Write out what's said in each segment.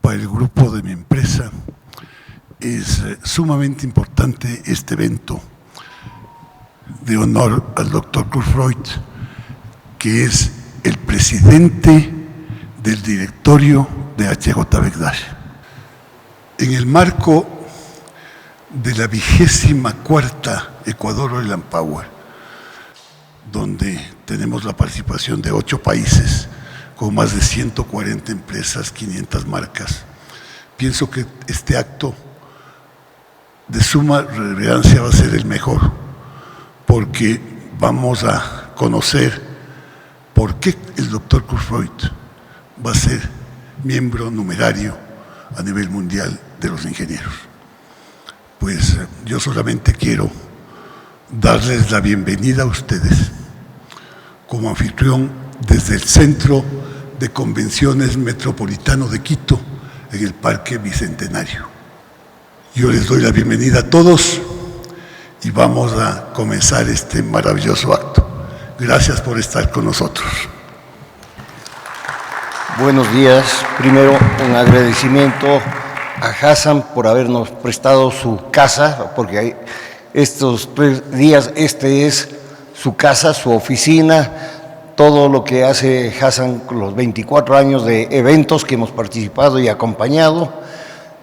para el grupo de mi empresa es sumamente importante este evento de honor al doctor Kurt Freud, que es el presidente del directorio de HJ Begdash. En el marco de la 24ª Ecuador Oil and Power, donde tenemos la participación de 8 países, con más de 140 empresas, 500 marcas, pienso que este acto de suma relevancia va a ser el mejor, porque vamos a conocer por qué el doctor Kurt Freud va a ser miembro numerario a nivel mundial de los ingenieros. Pues yo solamente quiero darles la bienvenida a ustedes como anfitrión desde el Centro de Convenciones Metropolitano de Quito en el Parque Bicentenario. Yo les doy la bienvenida a todos y vamos a comenzar este maravilloso acto. Gracias por estar con nosotros. Buenos días. Primero, un agradecimiento a Hassan por habernos prestado su casa, porque estos 3 días este es su casa, su oficina, todo lo que hace Hassan con los 24 años de eventos que hemos participado y acompañado.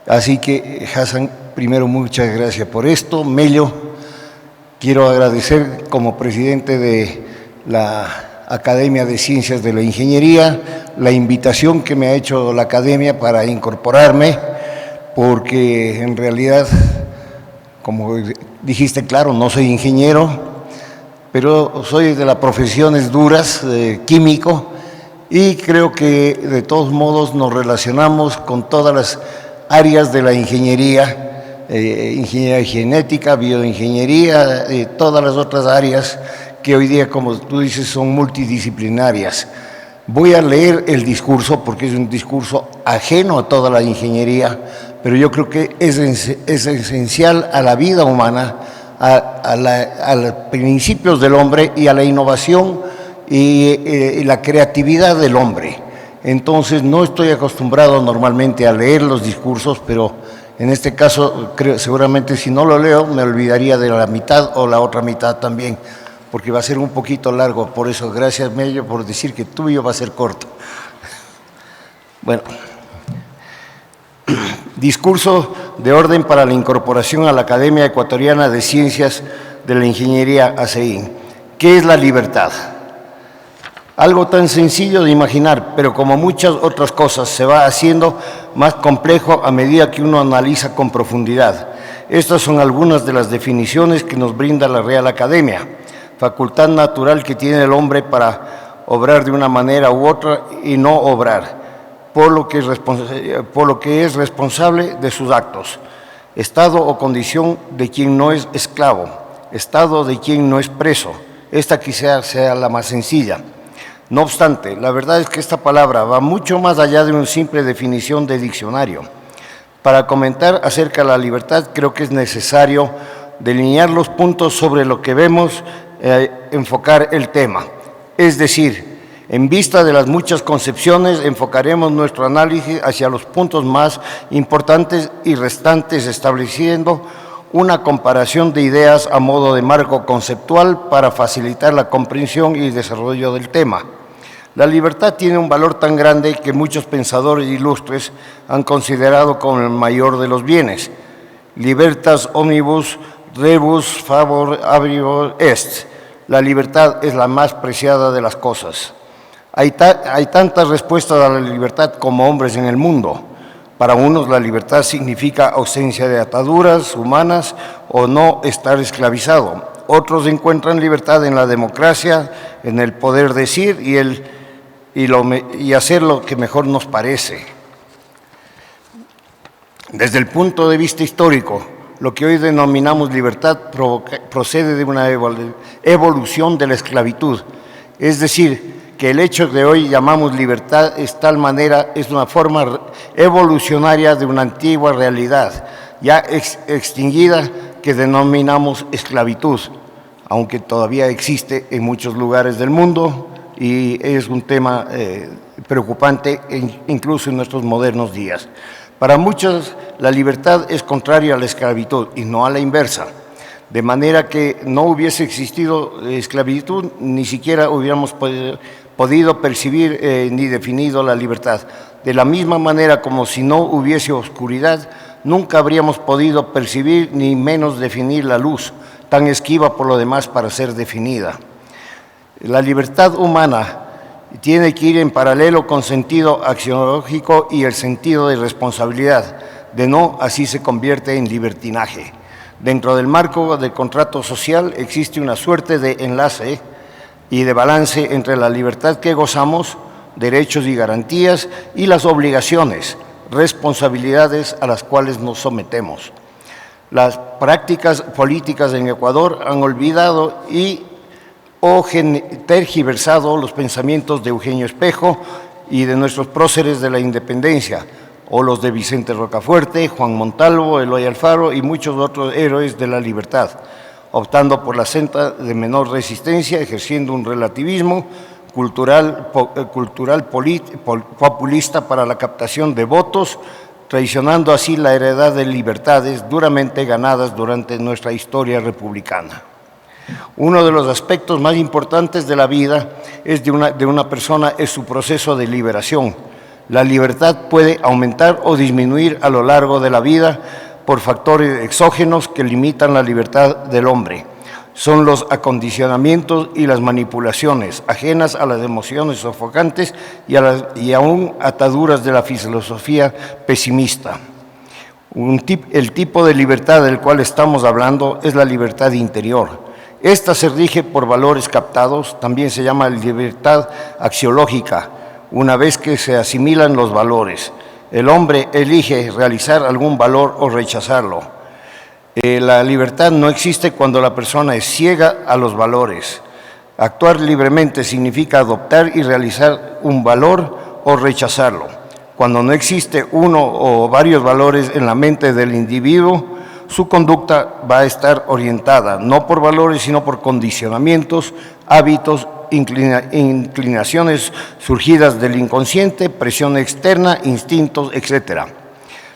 Así que, Hassan, primero, muchas gracias por esto. Melio, quiero agradecer como presidente de la Academia de Ciencias de la Ingeniería la invitación que me ha hecho la Academia para incorporarme, porque en realidad, como dijiste, claro, no soy ingeniero, pero soy de las profesiones duras, químico, y creo que de todos modos nos relacionamos con todas las áreas de la ingeniería, ingeniería genética, bioingeniería, todas las otras áreas que hoy día, como tú dices, son multidisciplinarias. Voy a leer el discurso porque es un discurso ajeno a toda la ingeniería, pero yo creo que es esencial a la vida humana, a los principios del hombre y a la innovación y la creatividad del hombre. Entonces, no estoy acostumbrado normalmente a leer los discursos, pero en este caso, seguramente si no lo leo, me olvidaría de la mitad o la otra mitad también, porque va a ser un poquito largo. Por eso, gracias, Melio, por decir que tuyo va a ser corto. Bueno, discurso de orden para la incorporación a la Academia Ecuatoriana de Ciencias de la Ingeniería, ACI. ¿Qué es la libertad? Algo tan sencillo de imaginar, pero como muchas otras cosas, se va haciendo más complejo a medida que uno analiza con profundidad. Estas son algunas de las definiciones que nos brinda la Real Academia. Facultad natural que tiene el hombre para obrar de una manera u otra y no obrar, por lo que es responsable de sus actos. Estado o condición de quien no es esclavo, estado de quien no es preso. Esta quizás sea la más sencilla. No obstante, la verdad es que esta palabra va mucho más allá de una simple definición de diccionario. Para comentar acerca de la libertad, creo que es necesario delinear los puntos sobre lo que vemos enfocar el tema. Es decir, en vista de las muchas concepciones, enfocaremos nuestro análisis hacia los puntos más importantes y restantes, estableciendo una comparación de ideas a modo de marco conceptual para facilitar la comprensión y desarrollo del tema. La libertad tiene un valor tan grande que muchos pensadores ilustres han considerado como el mayor de los bienes. Libertas omnibus rebus favor abribus est. La libertad es la más preciada de las cosas. Hay tantas respuestas a la libertad como hombres en el mundo. Para unos la libertad significa ausencia de ataduras humanas o no estar esclavizado. Otros encuentran libertad en la democracia, en el poder decir y hacer lo que mejor nos parece. Desde el punto de vista histórico, lo que hoy denominamos libertad procede de una evolución de la esclavitud. Es decir, que el hecho que hoy llamamos libertad es una forma evolucionaria de una antigua realidad, ya extinguida, que denominamos esclavitud, aunque todavía existe en muchos lugares del mundo, y es un tema preocupante incluso en nuestros modernos días. Para muchos, la libertad es contraria a la esclavitud y no a la inversa, de manera que no hubiese existido esclavitud, ni siquiera hubiéramos podido percibir ni definido la libertad. De la misma manera como si no hubiese oscuridad, nunca habríamos podido percibir ni menos definir la luz, tan esquiva por lo demás para ser definida. La libertad humana tiene que ir en paralelo con sentido axiológico y el sentido de responsabilidad, de no, así se convierte en libertinaje. Dentro del marco del contrato social existe una suerte de enlace y de balance entre la libertad que gozamos, derechos y garantías, y las obligaciones, responsabilidades a las cuales nos sometemos. Las prácticas políticas en Ecuador han olvidado o tergiversado los pensamientos de Eugenio Espejo y de nuestros próceres de la independencia, o los de Vicente Rocafuerte, Juan Montalvo, Eloy Alfaro y muchos otros héroes de la libertad, optando por la senda de menor resistencia, ejerciendo un relativismo cultural populista para la captación de votos, traicionando así la heredad de libertades duramente ganadas durante nuestra historia republicana. Uno de los aspectos más importantes de la vida de una persona es su proceso de liberación. La libertad puede aumentar o disminuir a lo largo de la vida por factores exógenos que limitan la libertad del hombre. Son los acondicionamientos y las manipulaciones ajenas a las emociones sofocantes y aún ataduras de la filosofía pesimista. El tipo de libertad del cual estamos hablando es la libertad interior. Esta se rige por valores captados, también se llama libertad axiológica, una vez que se asimilan los valores. El hombre elige realizar algún valor o rechazarlo. La libertad no existe cuando la persona es ciega a los valores. Actuar libremente significa adoptar y realizar un valor o rechazarlo. Cuando no existe uno o varios valores en la mente del individuo, su conducta va a estar orientada no por valores, sino por condicionamientos, hábitos, inclinaciones surgidas del inconsciente, presión externa, instintos, etc.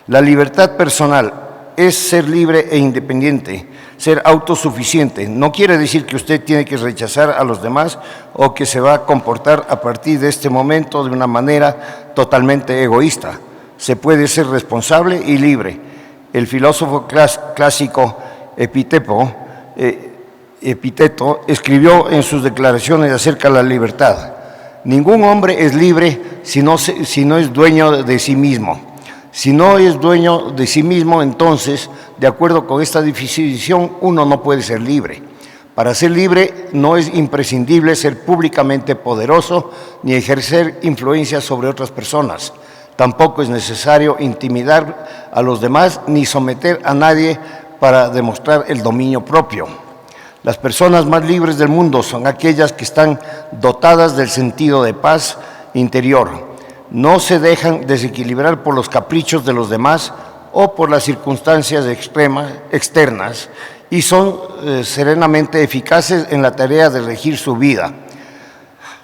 La libertad personal es ser libre e independiente, ser autosuficiente. No quiere decir que usted tiene que rechazar a los demás o que se va a comportar a partir de este momento de una manera totalmente egoísta. Se puede ser responsable y libre. El filósofo clásico Epicteto escribió en sus declaraciones acerca de la libertad: ningún hombre es libre si no es dueño de sí mismo. Si no es dueño de sí mismo, entonces, de acuerdo con esta definición, uno no puede ser libre. Para ser libre no es imprescindible ser públicamente poderoso ni ejercer influencia sobre otras personas. Tampoco es necesario intimidar a los demás ni someter a nadie para demostrar el dominio propio. Las personas más libres del mundo son aquellas que están dotadas del sentido de paz interior. No se dejan desequilibrar por los caprichos de los demás o por las circunstancias externas y son serenamente eficaces en la tarea de regir su vida.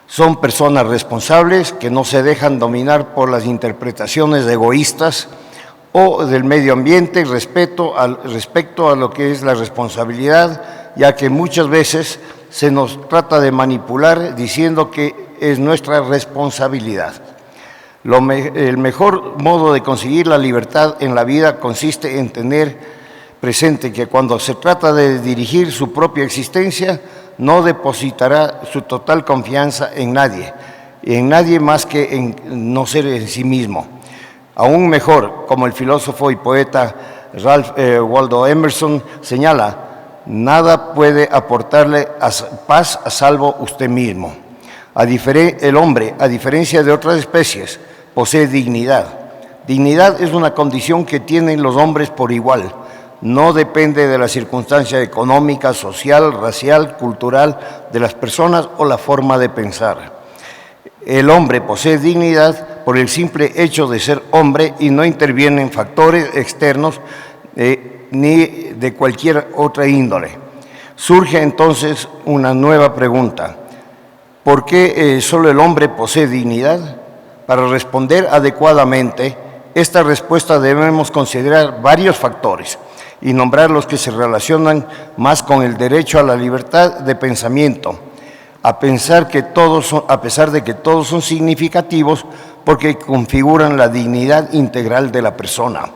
Son personas responsables que no se dejan dominar por las interpretaciones egoístas o del medio ambiente respecto a lo que es la responsabilidad, ya que muchas veces se nos trata de manipular diciendo que es nuestra responsabilidad. El mejor modo de conseguir la libertad en la vida consiste en tener presente que cuando se trata de dirigir su propia existencia, no depositará su total confianza en nadie más que en no ser en sí mismo. Aún mejor, como el filósofo y poeta Ralph Waldo Emerson señala, nada puede aportarle paz a salvo usted mismo. El hombre, a diferencia de otras especies, posee dignidad. Dignidad es una condición que tienen los hombres por igual. No depende de la circunstancia económica, social, racial, cultural de las personas o la forma de pensar. El hombre posee dignidad por el simple hecho de ser hombre y no intervienen factores externos ni de cualquier otra índole. Surge entonces una nueva pregunta. ¿Por qué solo el hombre posee dignidad? Para responder adecuadamente esta respuesta debemos considerar varios factores y nombrar los que se relacionan más con el derecho a la libertad de pensamiento, a pesar de que todos son significativos porque configuran la dignidad integral de la persona.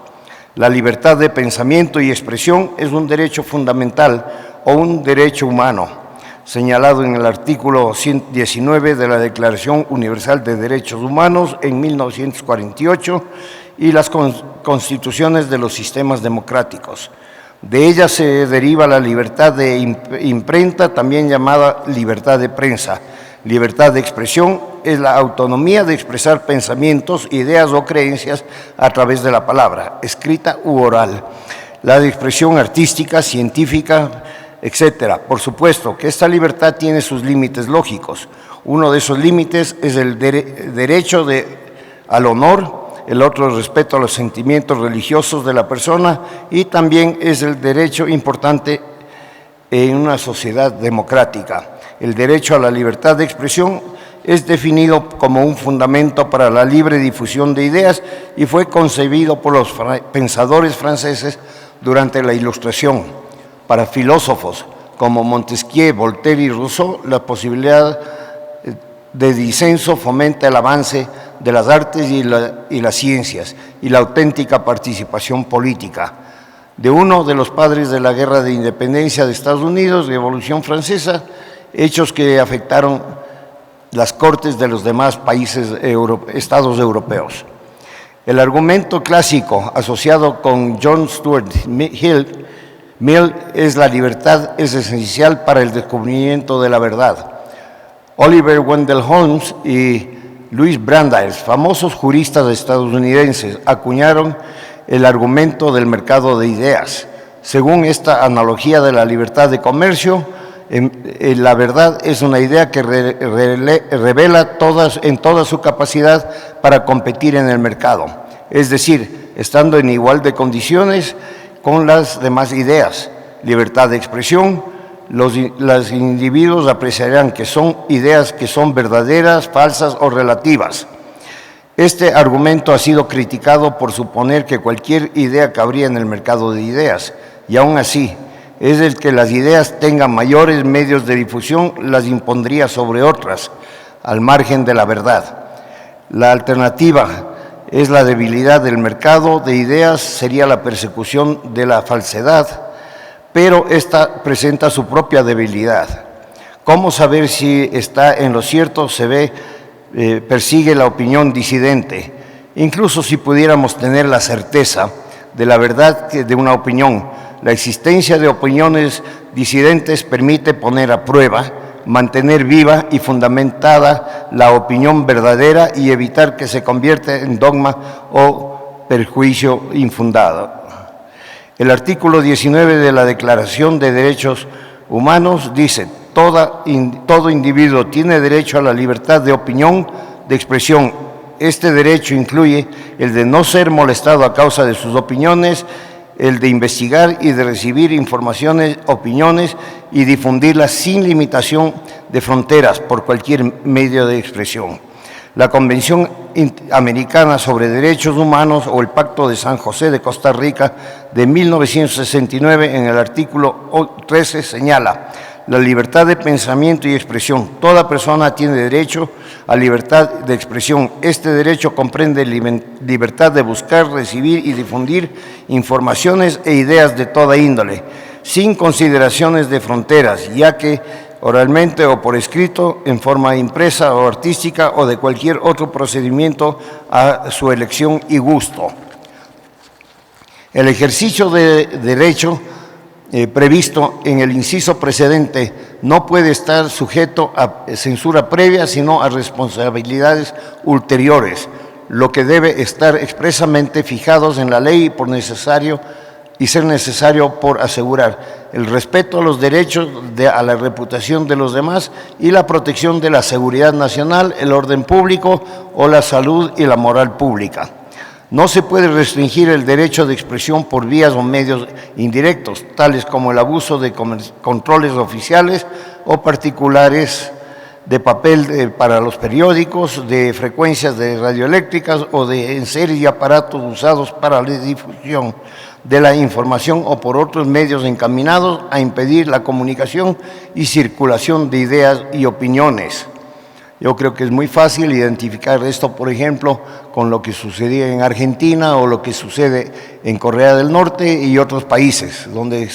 La libertad de pensamiento y expresión es un derecho fundamental o un derecho humano, señalado en el artículo 119 de la Declaración Universal de Derechos Humanos en 1948 y las constituciones de los sistemas democráticos. De ella se deriva la libertad de imprenta, también llamada libertad de prensa. Libertad de expresión es la autonomía de expresar pensamientos, ideas o creencias a través de la palabra, escrita u oral. La de expresión artística, científica, etcétera. Por supuesto que esta libertad tiene sus límites lógicos. Uno de esos límites es el derecho al honor, el otro el respeto a los sentimientos religiosos de la persona y también es el derecho importante en una sociedad democrática. El derecho a la libertad de expresión es definido como un fundamento para la libre difusión de ideas y fue concebido por los pensadores franceses durante la Ilustración. Para filósofos como Montesquieu, Voltaire y Rousseau, la posibilidad de disenso fomenta el avance de las artes y las ciencias y la auténtica participación política. De uno de los padres de la Guerra de Independencia de Estados Unidos, Revolución Francesa, hechos que afectaron las cortes de los demás estados europeos. El argumento clásico asociado con John Stuart Mill es la libertad es esencial para el descubrimiento de la verdad. Oliver Wendell Holmes y Louis Brandeis, famosos juristas estadounidenses, acuñaron el argumento del mercado de ideas. Según esta analogía de la libertad de comercio, la verdad es una idea que revela en toda su capacidad para competir en el mercado, es decir, estando en igual de condiciones con las demás ideas. Libertad de expresión, los individuos apreciarán que son ideas que son verdaderas, falsas o relativas. Este argumento ha sido criticado por suponer que cualquier idea cabría en el mercado de ideas, y aún así, es el que las ideas tengan mayores medios de difusión, las impondría sobre otras, al margen de la verdad. La alternativa es la debilidad del mercado de ideas, sería la persecución de la falsedad, pero esta presenta su propia debilidad. ¿Cómo saber si está en lo cierto? Persigue la opinión disidente. Incluso si pudiéramos tener la certeza de la verdad de una opinión, la existencia de opiniones disidentes permite poner a prueba, mantener viva y fundamentada la opinión verdadera y evitar que se convierta en dogma o perjuicio infundado. El artículo 19 de la Declaración de Derechos Humanos dice: todo individuo tiene derecho a la libertad de opinión, de expresión. Este derecho incluye el de no ser molestado a causa de sus opiniones, el de investigar y de recibir informaciones, opiniones y difundirlas sin limitación de fronteras por cualquier medio de expresión. La Convención Americana sobre Derechos Humanos o el Pacto de San José de Costa Rica de 1969 en el artículo 13 señala: la libertad de pensamiento y expresión. Toda persona tiene derecho a libertad de expresión. Este derecho comprende libertad de buscar, recibir y difundir informaciones e ideas de toda índole, sin consideraciones de fronteras, ya que oralmente o por escrito, en forma impresa o artística o de cualquier otro procedimiento a su elección y gusto. El ejercicio de derecho previsto en el inciso precedente no puede estar sujeto a censura previa, sino a responsabilidades ulteriores, lo que debe estar expresamente fijados en la ley ser necesario por asegurar el respeto a los derechos a la reputación de los demás y la protección de la seguridad nacional, el orden público o la salud y la moral pública. No se puede restringir el derecho de expresión por vías o medios indirectos, tales como el abuso de controles oficiales o particulares de papel para los periódicos, de frecuencias de radioeléctricas o de enseres y aparatos usados para la difusión de la información o por otros medios encaminados a impedir la comunicación y circulación de ideas y opiniones. Yo creo que es muy fácil identificar esto, por ejemplo, con lo que sucedía en Argentina o lo que sucede en Corea del Norte y otros países, donde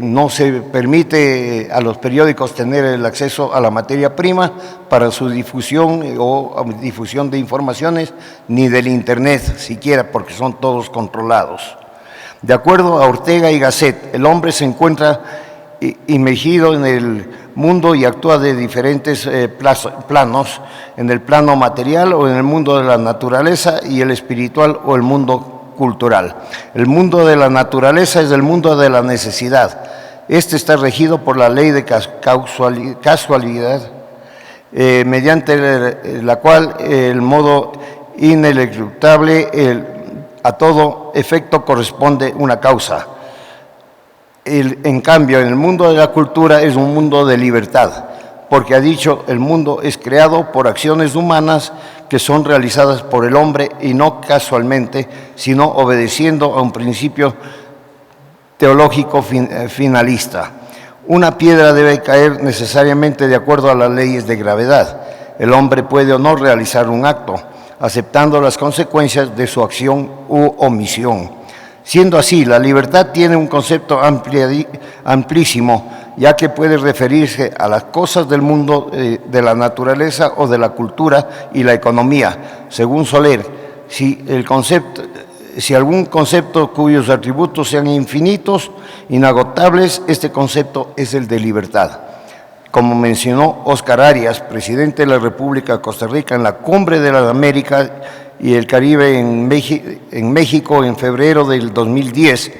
no se permite a los periódicos tener el acceso a la materia prima para su difusión o difusión de informaciones, ni del Internet siquiera, porque son todos controlados. De acuerdo a Ortega y Gasset, el hombre se encuentra inmergido en el mundo y actúa de diferentes planos, en el plano material o en el mundo de la naturaleza y el espiritual o el mundo cultural. El mundo de la naturaleza es el mundo de la necesidad. Este está regido por la ley de casualidad, mediante la cual el modo ineluctable a todo efecto corresponde una causa. En cambio, en el mundo de la cultura es un mundo de libertad, porque ha dicho, el mundo es creado por acciones humanas que son realizadas por el hombre y no casualmente, sino obedeciendo a un principio teológico finalista. Una piedra debe caer necesariamente de acuerdo a las leyes de gravedad. El hombre puede o no realizar un acto, aceptando las consecuencias de su acción u omisión. Siendo así, la libertad tiene un concepto amplísimo, ya que puede referirse a las cosas del mundo de la naturaleza o de la cultura y la economía. Según Soler, si algún concepto cuyos atributos sean infinitos, inagotables, este concepto es el de libertad. Como mencionó Óscar Arias, presidente de la República de Costa Rica, en la Cumbre de la América y el Caribe en México en febrero del 2010,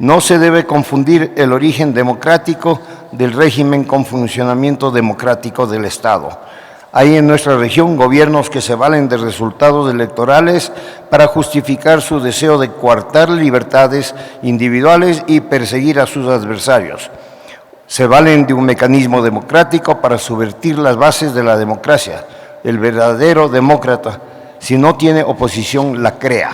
no se debe confundir el origen democrático del régimen con funcionamiento democrático del Estado. Hay en nuestra región gobiernos que se valen de resultados electorales para justificar su deseo de coartar libertades individuales y perseguir a sus adversarios. Se valen de un mecanismo democrático para subvertir las bases de la democracia. El verdadero demócrata, si no tiene oposición, la crea.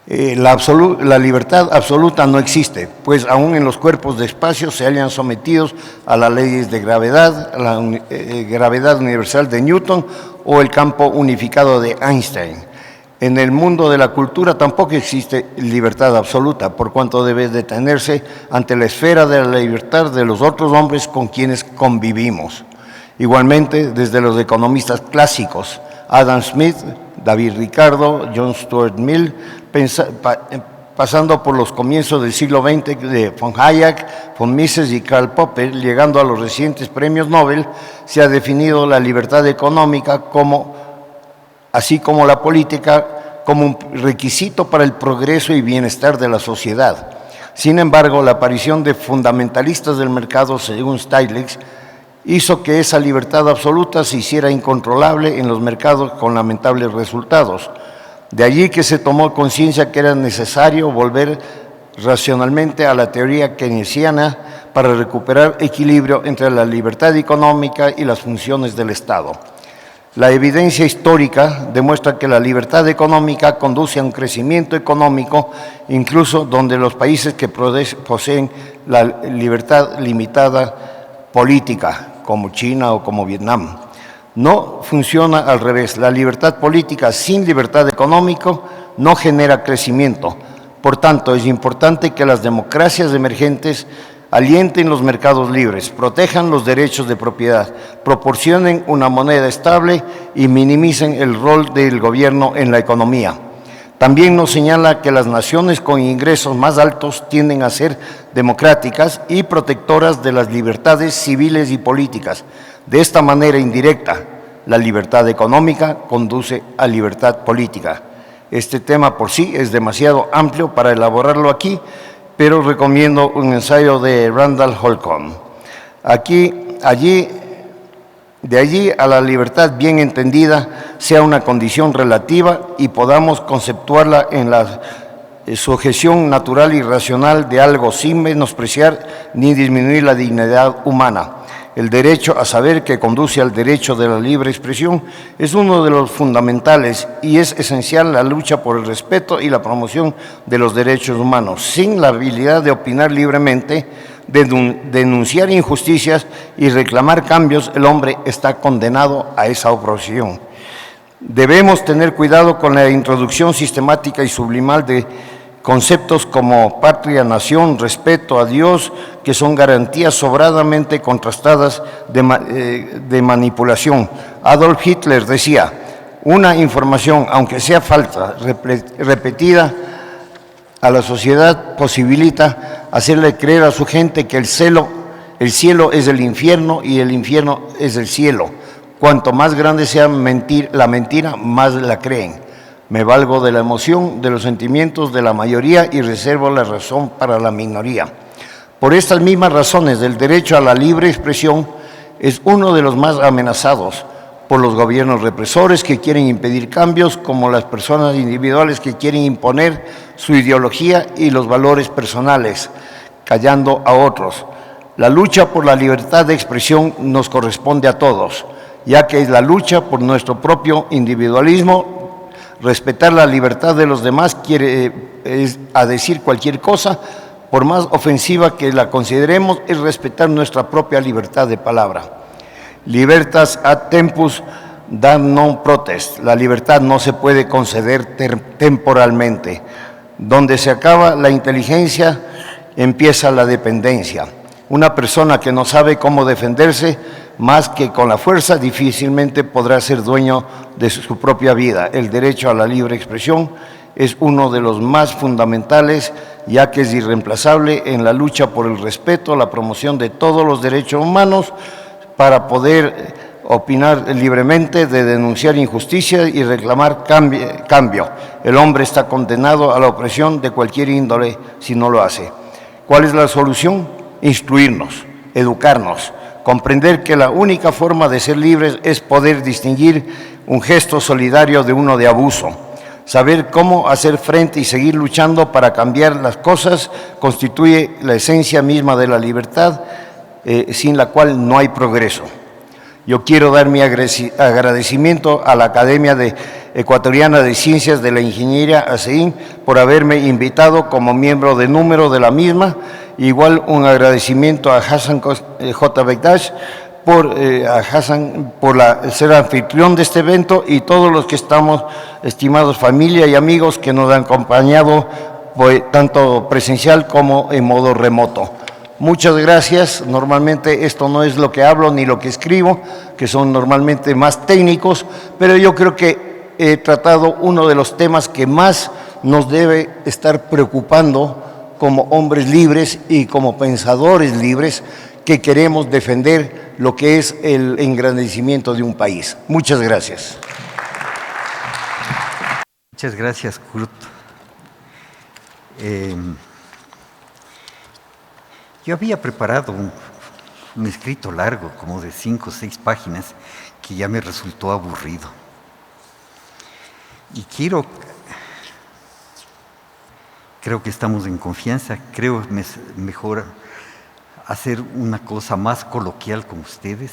La libertad absoluta no existe, pues aún en los cuerpos de espacio se hallan sometidos a las leyes de gravedad, la gravedad universal de Newton o el campo unificado de Einstein. En el mundo de la cultura tampoco existe libertad absoluta, por cuanto debe detenerse ante la esfera de la libertad de los otros hombres con quienes convivimos. Igualmente, desde los economistas clásicos, Adam Smith, David Ricardo, John Stuart Mill, pasando por los comienzos del siglo XX de von Hayek, von Mises y Karl Popper, llegando a los recientes premios Nobel, se ha definido la libertad económica así como la política, como un requisito para el progreso y bienestar de la sociedad. Sin embargo, la aparición de fundamentalistas del mercado, según Stiglitz, hizo que esa libertad absoluta se hiciera incontrolable en los mercados con lamentables resultados. De allí que se tomó conciencia que era necesario volver racionalmente a la teoría keynesiana para recuperar equilibrio entre la libertad económica y las funciones del Estado. La evidencia histórica demuestra que la libertad económica conduce a un crecimiento económico, incluso donde los países que poseen la libertad limitada política, como China o como Vietnam. No funciona al revés. La libertad política sin libertad económica no genera crecimiento. Por tanto, es importante que las democracias emergentes alienten los mercados libres, protejan los derechos de propiedad, proporcionen una moneda estable y minimicen el rol del gobierno en la economía. También nos señala que las naciones con ingresos más altos tienden a ser democráticas y protectoras de las libertades civiles y políticas. De esta manera indirecta, la libertad económica conduce a libertad política. Este tema por sí es demasiado amplio para elaborarlo aquí, pero recomiendo un ensayo de Randall Holcomb. De allí a la libertad bien entendida sea una condición relativa y podamos conceptuarla en la sujeción natural y racional de algo sin menospreciar ni disminuir la dignidad humana. El derecho a saber, que conduce al derecho de la libre expresión, es uno de los fundamentales y es esencial la lucha por el respeto y la promoción de los derechos humanos. Sin la habilidad de opinar libremente, de denunciar injusticias y reclamar cambios, el hombre está condenado a esa opresión. Debemos tener cuidado con la introducción sistemática y sublimal de conceptos como patria, nación, respeto a Dios, que son garantías sobradamente contrastadas de manipulación. Adolf Hitler decía: una información, aunque sea falsa, repetida a la sociedad, posibilita hacerle creer a su gente que el cielo es el infierno y el infierno es el cielo. Cuanto más grande sea la mentira, más la creen. Me valgo de la emoción, de los sentimientos de la mayoría y reservo la razón para la minoría. Por estas mismas razones, el derecho a la libre expresión es uno de los más amenazados por los gobiernos represores que quieren impedir cambios, como las personas individuales que quieren imponer su ideología y los valores personales, callando a otros. La lucha por la libertad de expresión nos corresponde a todos, ya que es la lucha por nuestro propio individualismo. Respetar la libertad de los demás quiere a decir cualquier cosa, por más ofensiva que la consideremos, es respetar nuestra propia libertad de palabra. Libertas ad tempus dat non protest. La libertad no se puede conceder temporalmente. Donde se acaba la inteligencia, empieza la dependencia. Una persona que no sabe cómo defenderse más que con la fuerza difícilmente podrá ser dueño de su propia vida. El derecho a la libre expresión es uno de los más fundamentales, ya que es irreemplazable en la lucha por el respeto, la promoción de todos los derechos humanos, para poder opinar libremente, de denunciar injusticia y reclamar cambio. El hombre está condenado a la opresión de cualquier índole si no lo hace. ¿Cuál es la solución? Instruirnos, educarnos, comprender que la única forma de ser libres es poder distinguir un gesto solidario de uno de abuso. Saber cómo hacer frente y seguir luchando para cambiar las cosas constituye la esencia misma de la libertad, sin la cual no hay progreso. Yo quiero dar mi agradecimiento a la Academia Ecuatoriana de Ciencias de la Ingeniería ACEIN por haberme invitado como miembro de número de la misma. Igual un agradecimiento a Hassan J. Bekdash por ser anfitrión de este evento, y todos los que estamos, estimados familia y amigos que nos han acompañado tanto presencial como en modo remoto. Muchas gracias. Normalmente esto no es lo que hablo ni lo que escribo, que son normalmente más técnicos, pero yo creo que he tratado uno de los temas que más nos debe estar preocupando como hombres libres y como pensadores libres que queremos defender lo que es el engrandecimiento de un país. Muchas gracias. Muchas gracias, Kurt. Yo había preparado un escrito largo, como de 5 o 6 páginas, que ya me resultó aburrido. Y creo que estamos en confianza, creo mejor hacer una cosa más coloquial con ustedes,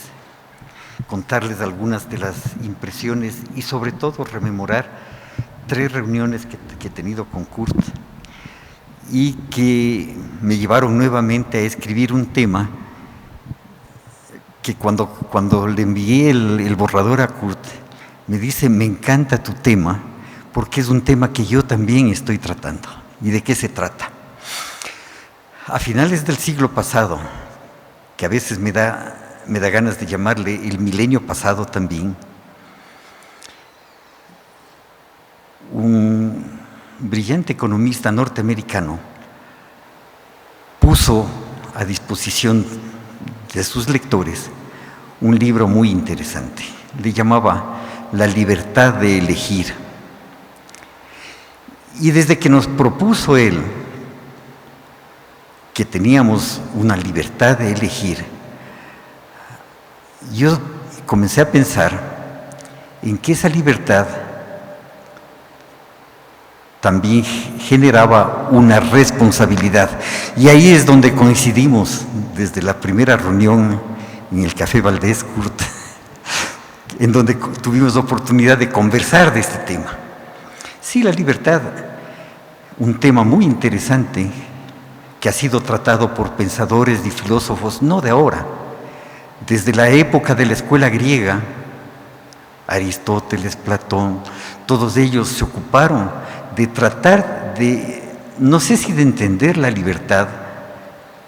contarles algunas de las impresiones y sobre todo rememorar 3 reuniones que he tenido con Kurt y que me llevaron nuevamente a escribir un tema que cuando le envié el borrador a Kurt, me dice: me encanta tu tema porque es un tema que yo también estoy tratando. ¿Y de qué se trata? A finales del siglo pasado, que a veces me da ganas de llamarle el milenio pasado también, un brillante economista norteamericano puso a disposición de sus lectores un libro muy interesante. Le llamaba La libertad de elegir. Y desde que nos propuso él que teníamos una libertad de elegir, yo comencé a pensar en que esa libertad también generaba una responsabilidad. Y ahí es donde coincidimos desde la primera reunión en el Café Valdés, Kurt, en donde tuvimos la oportunidad de conversar de este tema. Sí, la libertad, un tema muy interesante que ha sido tratado por pensadores y filósofos no de ahora, desde la época de la escuela griega, Aristóteles, Platón, todos ellos se ocuparon de tratar de, no sé si de entender la libertad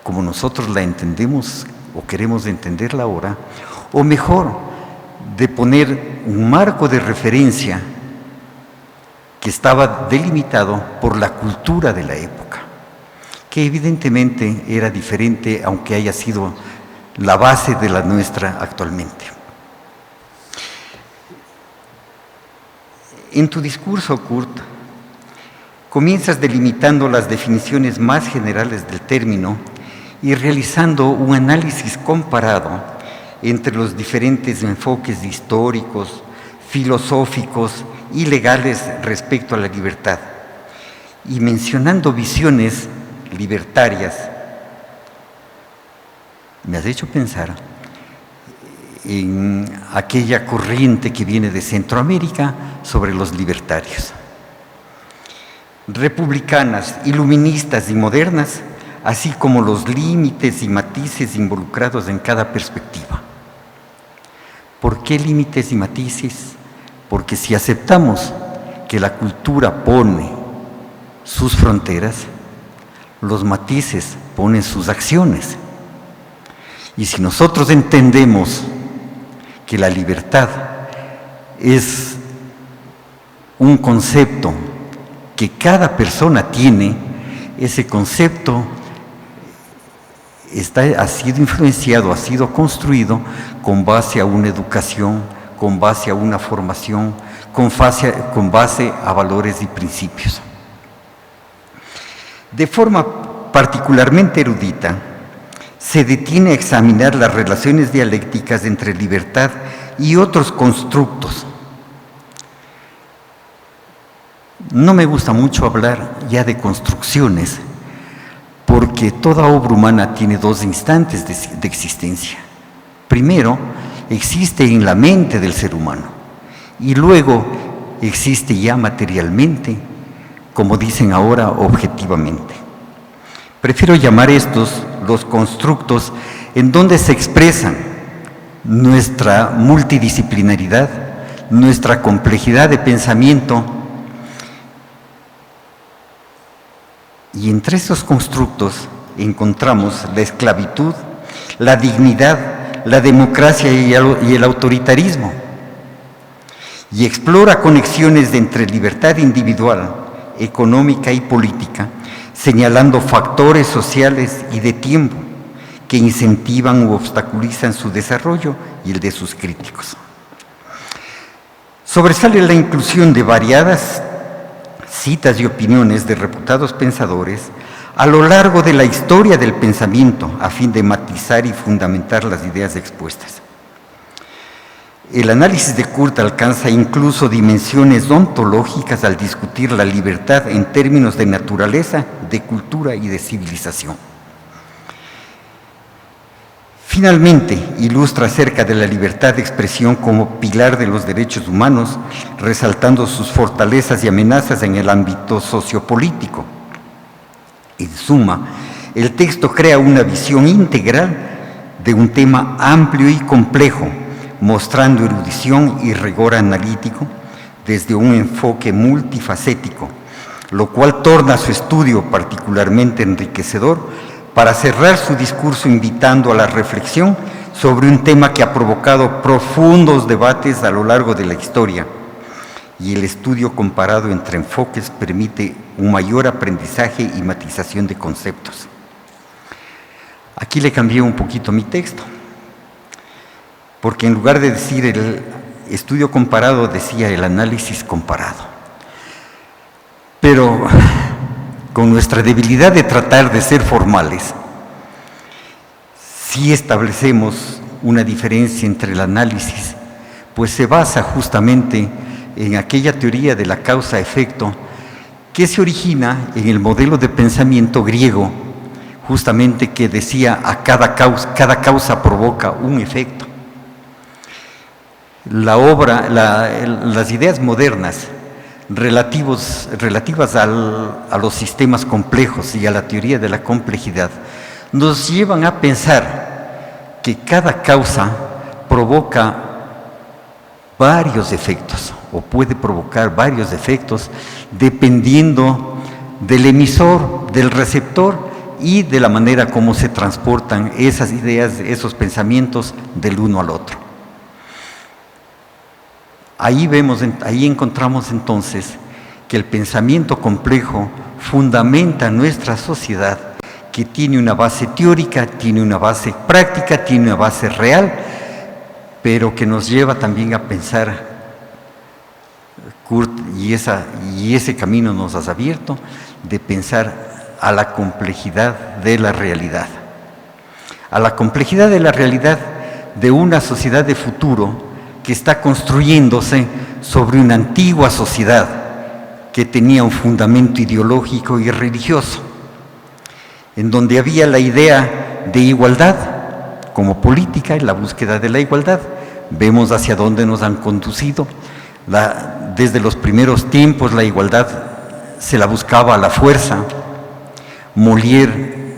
como nosotros la entendemos o queremos entenderla ahora, o mejor, de poner un marco de referencia que estaba delimitado por la cultura de la época, que evidentemente era diferente, aunque haya sido la base de la nuestra actualmente. En tu discurso, Kurt, comienzas delimitando las definiciones más generales del término y realizando un análisis comparado entre los diferentes enfoques históricos, filosóficos y legales respecto a la libertad, y mencionando visiones libertarias. Me has hecho pensar en aquella corriente que viene de Centroamérica sobre los libertarios. Republicanas, iluministas y modernas, así como los límites y matices involucrados en cada perspectiva. ¿Por qué límites y matices? Porque si aceptamos que la cultura pone sus fronteras, los matices ponen sus acciones. Y si nosotros entendemos que la libertad es un concepto que cada persona tiene, ese concepto ha sido influenciado, ha sido construido con base a una educación, con base a una formación, con base a valores y principios. De forma particularmente erudita, se detiene a examinar las relaciones dialécticas entre libertad y otros constructos. No me gusta mucho hablar ya de construcciones, porque toda obra humana tiene dos instantes de existencia. Primero, existe en la mente del ser humano, y luego existe ya materialmente, como dicen ahora, objetivamente. Prefiero llamar estos los constructos en donde se expresan nuestra multidisciplinaridad, nuestra complejidad de pensamiento. Y entre estos constructos encontramos la esclavitud, la dignidad, la democracia y el autoritarismo. Y explora conexiones entre libertad individual, económica y política, señalando factores sociales y de tiempo que incentivan u obstaculizan su desarrollo y el de sus críticos. Sobresale la inclusión de variadas citas y opiniones de reputados pensadores a lo largo de la historia del pensamiento, a fin de matizar y fundamentar las ideas expuestas. El análisis de Kurt alcanza incluso dimensiones ontológicas al discutir la libertad en términos de naturaleza, de cultura y de civilización. Finalmente, ilustra acerca de la libertad de expresión como pilar de los derechos humanos, resaltando sus fortalezas y amenazas en el ámbito sociopolítico. En suma, el texto crea una visión integral de un tema amplio y complejo, mostrando erudición y rigor analítico desde un enfoque multifacético, lo cual torna su estudio particularmente enriquecedor para cerrar su discurso invitando a la reflexión sobre un tema que ha provocado profundos debates a lo largo de la historia, y el estudio comparado entre enfoques permite un mayor aprendizaje y matización de conceptos. Aquí le cambié un poquito mi texto, porque en lugar de decir el estudio comparado, decía el análisis comparado. Pero con nuestra debilidad de tratar de ser formales, si establecemos una diferencia entre el análisis, pues se basa justamente en aquella teoría de la causa-efecto que se origina en el modelo de pensamiento griego, justamente que decía cada causa provoca un efecto. Las ideas modernas relativas a los sistemas complejos y a la teoría de la complejidad nos llevan a pensar que cada causa provoca varios efectos o puede provocar varios efectos dependiendo del emisor, del receptor y de la manera como se transportan esas ideas, esos pensamientos del uno al otro. Ahí encontramos entonces que el pensamiento complejo fundamenta nuestra sociedad, que tiene una base teórica, tiene una base práctica, tiene una base real, pero que nos lleva también a pensar, Kurt, y ese camino nos has abierto, de pensar a la complejidad de la realidad. A la complejidad de la realidad de una sociedad de futuro que está construyéndose sobre una antigua sociedad que tenía un fundamento ideológico y religioso, en donde había la idea de igualdad como política y la búsqueda de la igualdad. Vemos hacia dónde nos han conducido. Desde los primeros tiempos la igualdad se la buscaba a la fuerza. Molière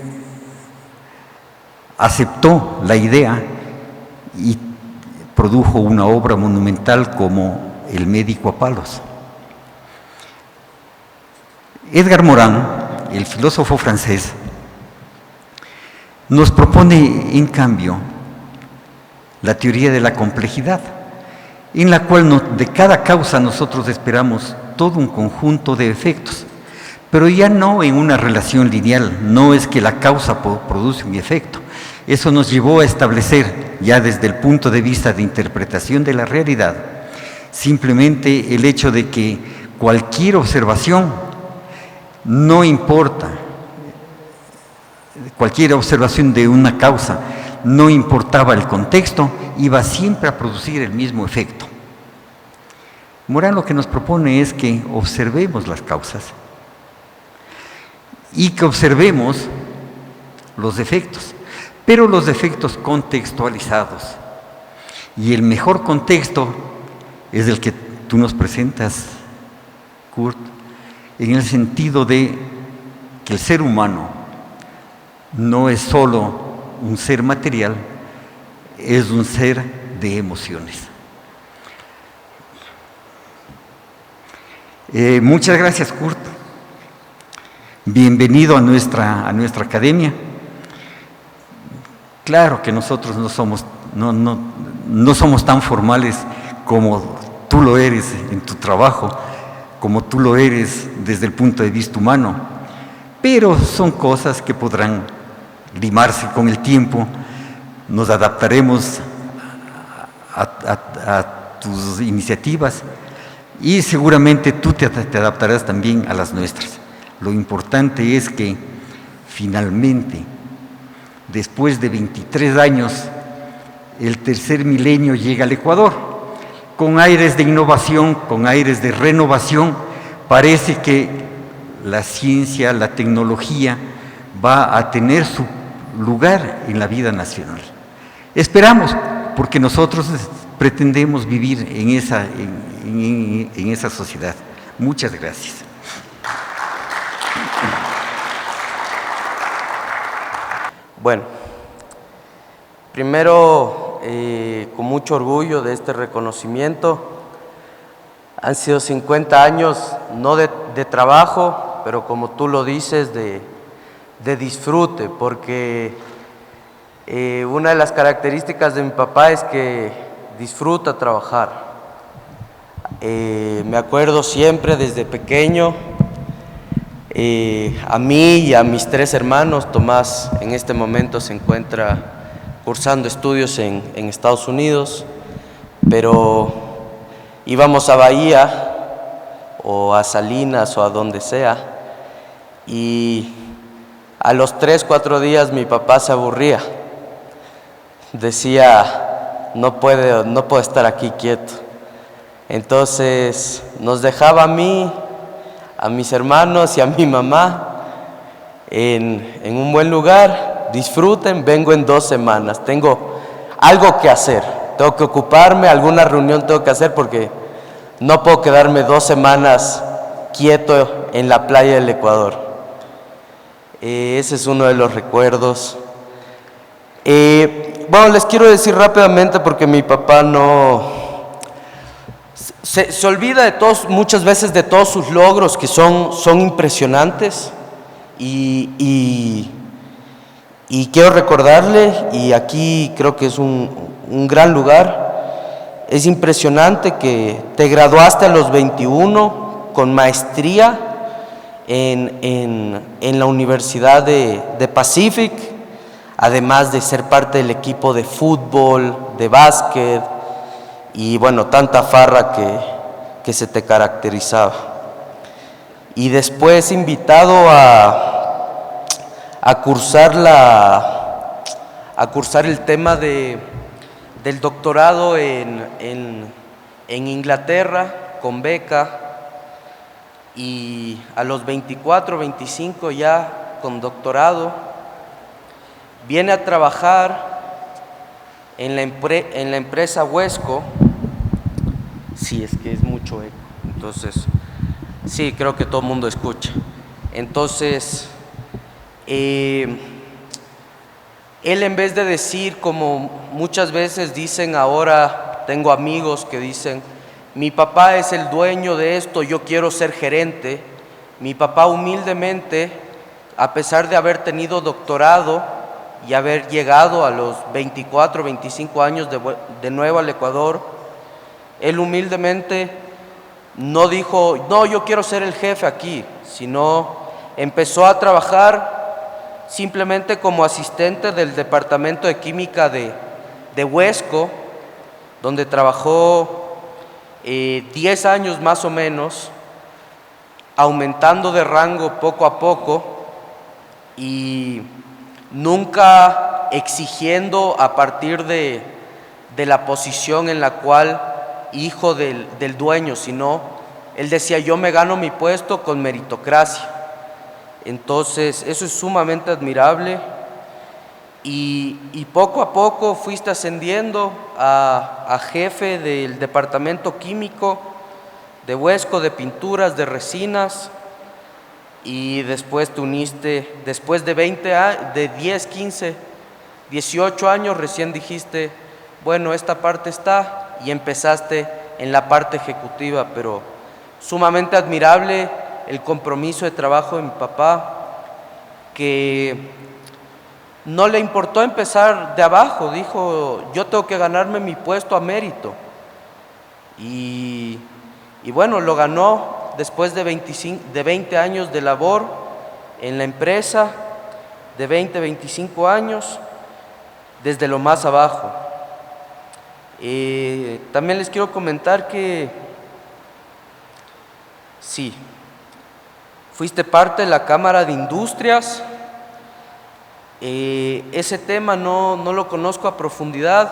aceptó la idea y produjo una obra monumental como El médico a palos. Edgar Morin, el filósofo francés, nos propone en cambio la teoría de la complejidad, en la cual de cada causa nosotros esperamos todo un conjunto de efectos, pero ya no en una relación lineal, no es que la causa produce un efecto. Eso nos llevó a establecer, ya desde el punto de vista de interpretación de la realidad, simplemente el hecho de que cualquier observación, no importa, cualquier observación de una causa, no importaba el contexto, iba siempre a producir el mismo efecto. Morin lo que nos propone es que observemos las causas y que observemos los efectos, pero los efectos contextualizados. Y el mejor contexto es el que tú nos presentas, Kurt, en el sentido de que el ser humano no es solo un ser material, es un ser de emociones. Muchas gracias, Kurt. Bienvenido a nuestra academia. Claro que nosotros no somos tan formales como tú lo eres en tu trabajo, como tú lo eres desde el punto de vista humano, pero son cosas que podrán limarse con el tiempo. Nos adaptaremos a tus iniciativas y seguramente tú te adaptarás también a las nuestras. Lo importante es que finalmente, después de 23 años, el tercer milenio llega al Ecuador, con aires de innovación, con aires de renovación. Parece que la ciencia, la tecnología va a tener su lugar en la vida nacional. Esperamos, porque nosotros pretendemos vivir en esa sociedad. Muchas gracias. Bueno, primero, con mucho orgullo de este reconocimiento. Han sido 50 años, no de trabajo, pero como tú lo dices, de disfrute, porque una de las características de mi papá es que disfruta trabajar. Me acuerdo siempre desde pequeño, a mí y a mis 3 hermanos. Tomás en este momento se encuentra cursando estudios en Estados Unidos, pero íbamos a Bahía o a Salinas o a donde sea, y a los 3, 4 días mi papá se aburría. Decía, no puedo estar aquí quieto. Entonces nos dejaba a mí, a mis hermanos y a mi mamá en un buen lugar, disfruten, vengo en 2 semanas, tengo algo que hacer, tengo que ocuparme, alguna reunión tengo que hacer porque no puedo quedarme 2 semanas quieto en la playa del Ecuador. Ese es uno de los recuerdos. Bueno, les quiero decir rápidamente porque mi papá se olvida de todos, muchas veces de todos sus logros que son impresionantes y quiero recordarle, y aquí creo que es un gran lugar, es impresionante que te graduaste a los 21 con maestría en la Universidad de Pacific, además de ser parte del equipo de fútbol, de básquet y bueno, tanta farra que se te caracterizaba. Y después invitado a cursar el tema del doctorado en Inglaterra con beca, y a los 24, 25 ya con doctorado, viene a trabajar en la empresa Huesco. Sí, es que es mucho eco, entonces, sí, creo que todo el mundo escucha. Entonces, él, en vez de decir, como muchas veces dicen ahora, tengo amigos que dicen, mi papá es el dueño de esto, yo quiero ser gerente. Mi papá humildemente, a pesar de haber tenido doctorado y haber llegado a los 24, 25 años de nuevo al Ecuador, él humildemente no dijo, no, yo quiero ser el jefe aquí, sino empezó a trabajar simplemente como asistente del departamento de química de Huesco, donde trabajó 10 años más o menos, aumentando de rango poco a poco y nunca exigiendo a partir de la posición en la cual hijo del dueño, sino él decía, yo me gano mi puesto con meritocracia. Entonces eso es sumamente admirable y poco a poco fuiste ascendiendo a jefe del departamento químico de Huesco, de pinturas, de resinas, y después te uniste, después de 10, 15, 18 años recién dijiste, bueno, esta parte está, y empezaste en la parte ejecutiva, pero sumamente admirable el compromiso de trabajo de mi papá, que no le importó empezar de abajo, dijo, yo tengo que ganarme mi puesto a mérito. Y bueno, lo ganó después de 20 años de labor en la empresa, de 20, 25 años, desde lo más abajo. También les quiero comentar que sí, fuiste parte de la Cámara de Industrias. Ese tema no lo conozco a profundidad,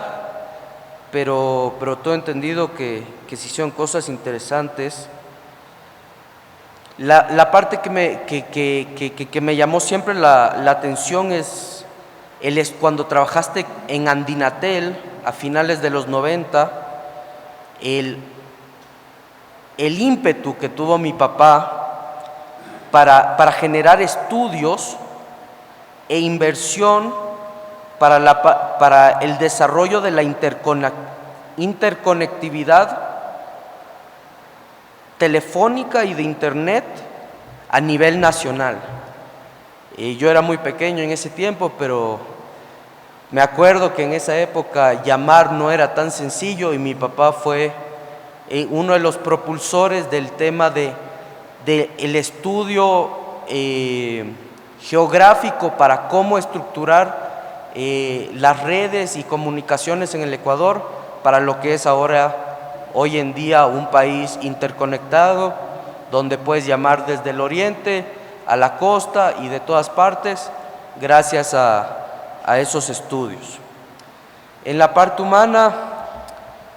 pero tengo entendido que se hicieron cosas interesantes. La parte que me llamó siempre la atención es cuando trabajaste en Andinatel a finales de los 90, el ímpetu que tuvo mi papá para generar estudios e inversión para el desarrollo de la interconectividad telefónica y de internet a nivel nacional. Yo era muy pequeño en ese tiempo, pero me acuerdo que en esa época llamar no era tan sencillo y mi papá fue uno de los propulsores del tema del estudio geográfico para cómo estructurar las redes y comunicaciones en el Ecuador para lo que es hoy en día un país interconectado, donde puedes llamar desde el oriente a la costa y de todas partes gracias a esos estudios. En la parte humana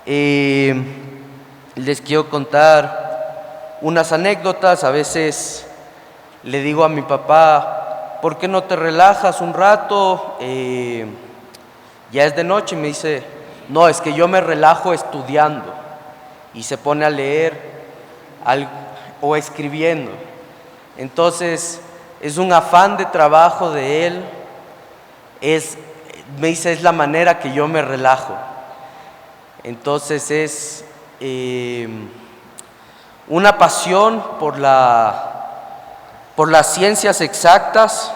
les quiero contar unas anécdotas. A veces le digo a mi papá, ¿por qué no te relajas un rato? Ya es de noche. Y me dice, no, es que yo me relajo estudiando. Y se pone a leer o escribiendo. Entonces, es un afán de trabajo de él. Me dice, es la manera que yo me relajo. Entonces, es una pasión por las ciencias exactas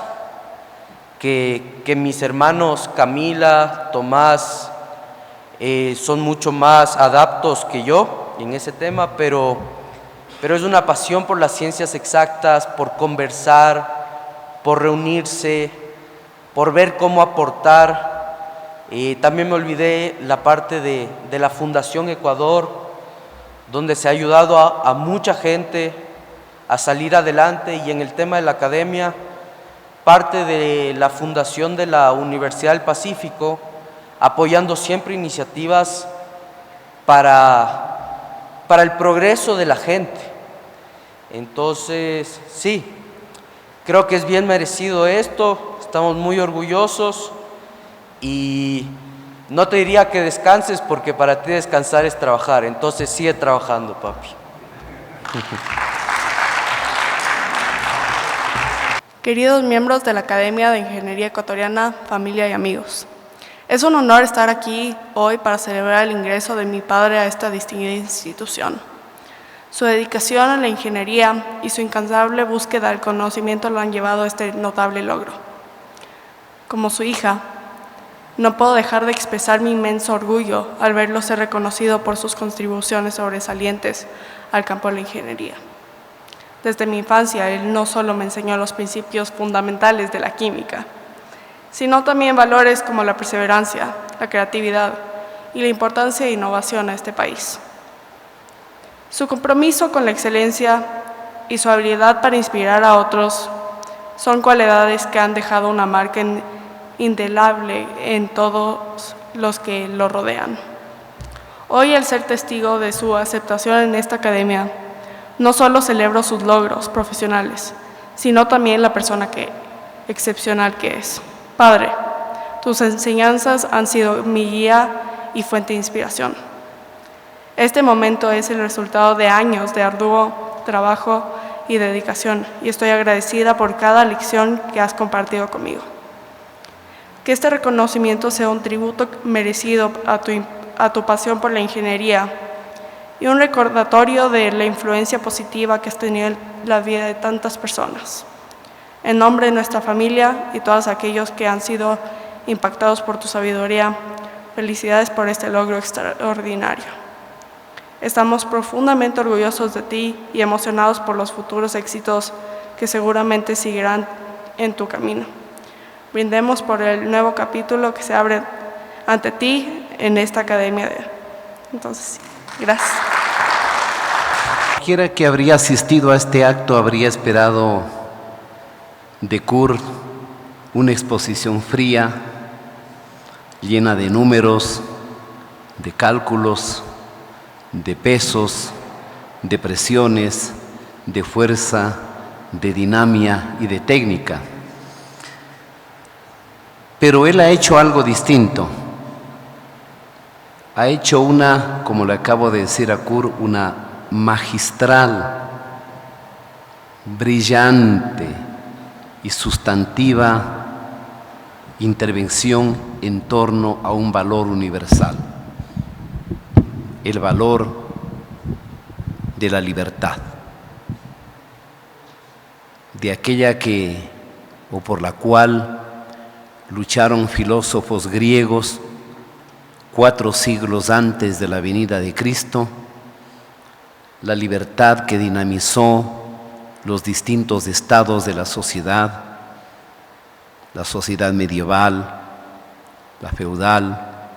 que mis hermanos Camila, Tomás, son mucho más adaptos que yo en ese tema, pero es una pasión por las ciencias exactas, por conversar, por reunirse, por ver cómo aportar. También me olvidé la parte de la Fundación Ecuador, donde se ha ayudado a mucha gente a salir adelante, y en el tema de la academia, parte de la fundación de la Universidad del Pacífico, apoyando siempre iniciativas para el progreso de la gente. Entonces, sí, creo que es bien merecido esto, estamos muy orgullosos, y no te diría que descanses, porque para ti descansar es trabajar, entonces sigue trabajando, papi. Queridos miembros de la Academia de Ingeniería Ecuatoriana, familia y amigos, es un honor estar aquí hoy para celebrar el ingreso de mi padre a esta distinguida institución. Su dedicación a la ingeniería y su incansable búsqueda del conocimiento lo han llevado a este notable logro. Como su hija, no puedo dejar de expresar mi inmenso orgullo al verlo ser reconocido por sus contribuciones sobresalientes al campo de la ingeniería. Desde mi infancia, él no solo me enseñó los principios fundamentales de la química, sino también valores como la perseverancia, la creatividad y la importancia de innovación a este país. Su compromiso con la excelencia y su habilidad para inspirar a otros son cualidades que han dejado una marca indeleble en todos los que lo rodean. Hoy, al ser testigo de su aceptación en esta academia, no solo celebro sus logros profesionales, sino también la persona excepcional que es. Padre, tus enseñanzas han sido mi guía y fuente de inspiración. Este momento es el resultado de años de arduo trabajo y dedicación, y estoy agradecida por cada lección que has compartido conmigo. Que este reconocimiento sea un tributo merecido a tu pasión por la ingeniería y un recordatorio de la influencia positiva que has tenido en la vida de tantas personas. En nombre de nuestra familia y todos aquellos que han sido impactados por tu sabiduría, felicidades por este logro extraordinario. Estamos profundamente orgullosos de ti y emocionados por los futuros éxitos que seguramente seguirán en tu camino. Brindemos por el nuevo capítulo que se abre ante ti en esta academia. Entonces, gracias. Cualquiera que habría asistido a este acto habría esperado de Kurt una exposición fría, llena de números, de cálculos, de pesos, de presiones, de fuerza, de dinámica y de técnica. Pero él ha hecho algo distinto. Ha hecho una, como le acabo de decir a Kurt, una magistral, brillante y sustantiva intervención en torno a un valor universal, el valor de la libertad, de aquella que, o por la cual lucharon filósofos griegos 4 siglos antes de la venida de Cristo, la libertad que dinamizó los distintos estados de la sociedad medieval, la feudal,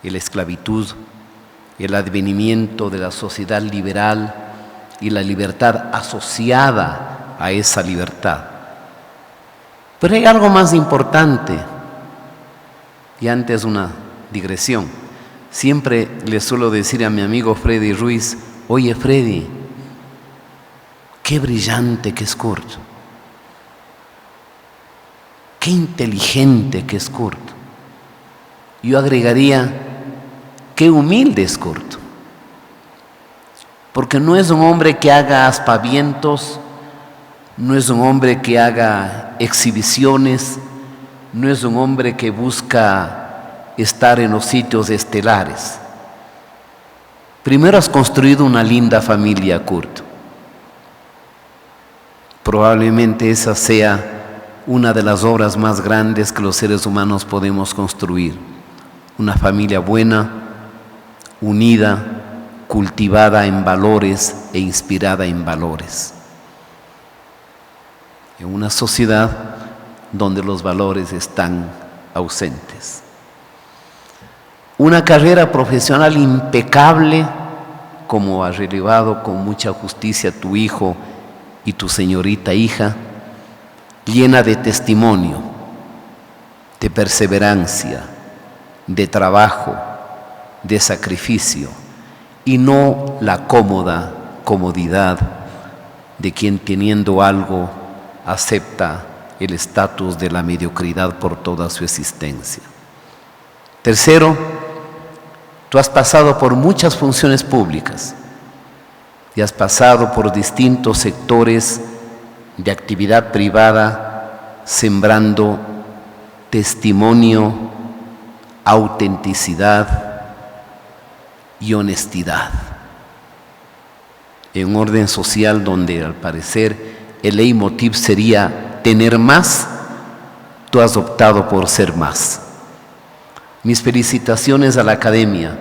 la esclavitud, el advenimiento de la sociedad liberal y la libertad asociada a esa libertad. Pero hay algo más importante, y antes una digresión. Siempre le suelo decir a mi amigo Freddy Ruiz: oye Freddy, qué brillante que es Kurt. qué inteligente que es Kurt. Yo agregaría, qué humilde es Kurt. Porque no es un hombre que haga aspavientos, no es un hombre que haga exhibiciones, no es un hombre que busca estar en los sitios estelares. Primero has construido una linda familia, Kurt. Probablemente esa sea una de las obras más grandes que los seres humanos podemos construir. Una familia buena, unida, cultivada en valores e inspirada en valores. En una sociedad donde los valores están ausentes. Una carrera profesional impecable, como ha relevado con mucha justicia tu hijo y tu señorita hija, llena de testimonio, de perseverancia, de trabajo, de sacrificio, y no la cómoda comodidad de quien teniendo algo acepta el estatus de la mediocridad por toda su existencia. Tercero, tú has pasado por muchas funciones públicas y has pasado por distintos sectores de actividad privada, sembrando testimonio, autenticidad y honestidad. En un orden social donde al parecer el leitmotiv sería tener más, tú has optado por ser más. Mis felicitaciones a la Academia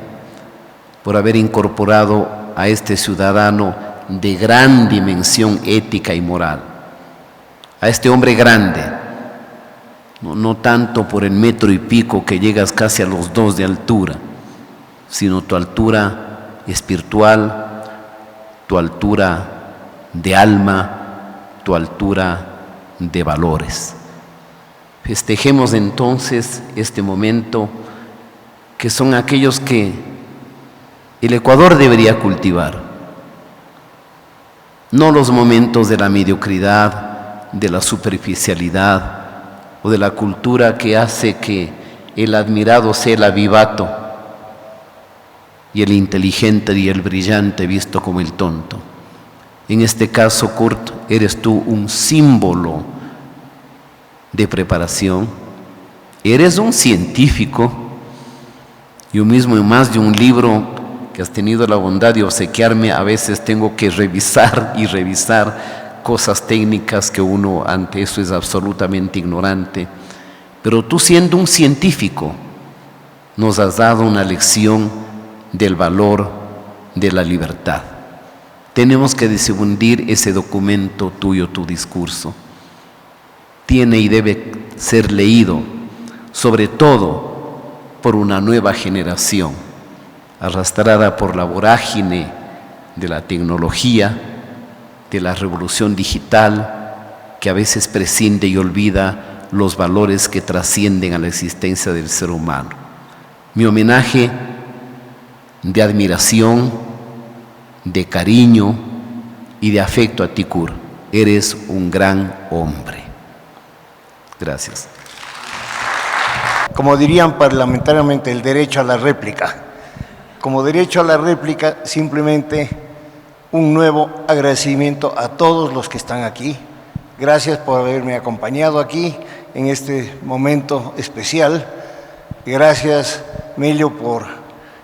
por haber incorporado a este ciudadano de gran dimensión ética y moral, a este hombre grande, no tanto por el 1,5 m que llegas casi a los 2 de altura, sino tu altura espiritual, tu altura de alma, tu altura de valores. Festejemos entonces este momento, que son aquellos que el Ecuador debería cultivar. No los momentos de la mediocridad, de la superficialidad o de la cultura que hace que el admirado sea el avivato y el inteligente y el brillante visto como el tonto. En este caso, Kurt, eres tú un símbolo de preparación, eres un científico. Yo mismo en más de un libro que has tenido la bondad de obsequiarme, a veces tengo que revisar y revisar cosas técnicas que uno ante eso es absolutamente ignorante. Pero tú, siendo un científico, nos has dado una lección del valor de la libertad. Tenemos que difundir ese documento tuyo, tu discurso. Tiene y debe ser leído, sobre todo por una nueva generación, arrastrada por la vorágine de la tecnología, de la revolución digital, que a veces prescinde y olvida los valores que trascienden a la existencia del ser humano. Mi homenaje de admiración, de cariño y de afecto a ti, Kurt. Eres un gran hombre. Gracias. Como dirían parlamentariamente, el derecho a la réplica. Como derecho a la réplica, simplemente un nuevo agradecimiento a todos los que están aquí. Gracias por haberme acompañado aquí en este momento especial. Gracias, Melio, por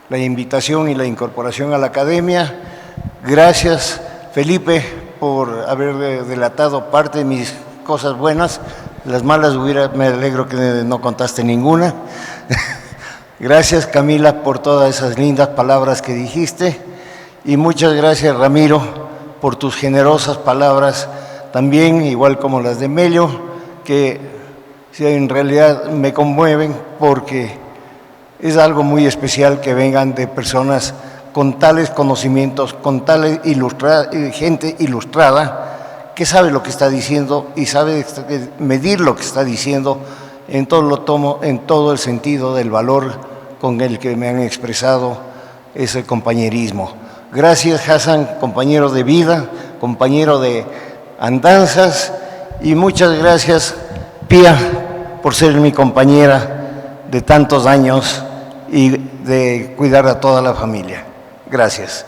la invitación y la incorporación a la Academia. Gracias, Felipe, por haber delatado parte de mis cosas buenas. Las malas me alegro que no contaste ninguna. Gracias, Camila, por todas esas lindas palabras que dijiste. Y muchas gracias, Ramiro, por tus generosas palabras también, igual como las de Melio, que en realidad me conmueven porque es algo muy especial que vengan de personas con tales conocimientos, con tal gente ilustrada, que sabe lo que está diciendo y sabe medir lo que está diciendo en todo el sentido del valor con el que me han expresado ese compañerismo. Gracias, Hassan, compañero de vida, compañero de andanzas, y muchas gracias, Pía, por ser mi compañera de tantos años y de cuidar a toda la familia. Gracias.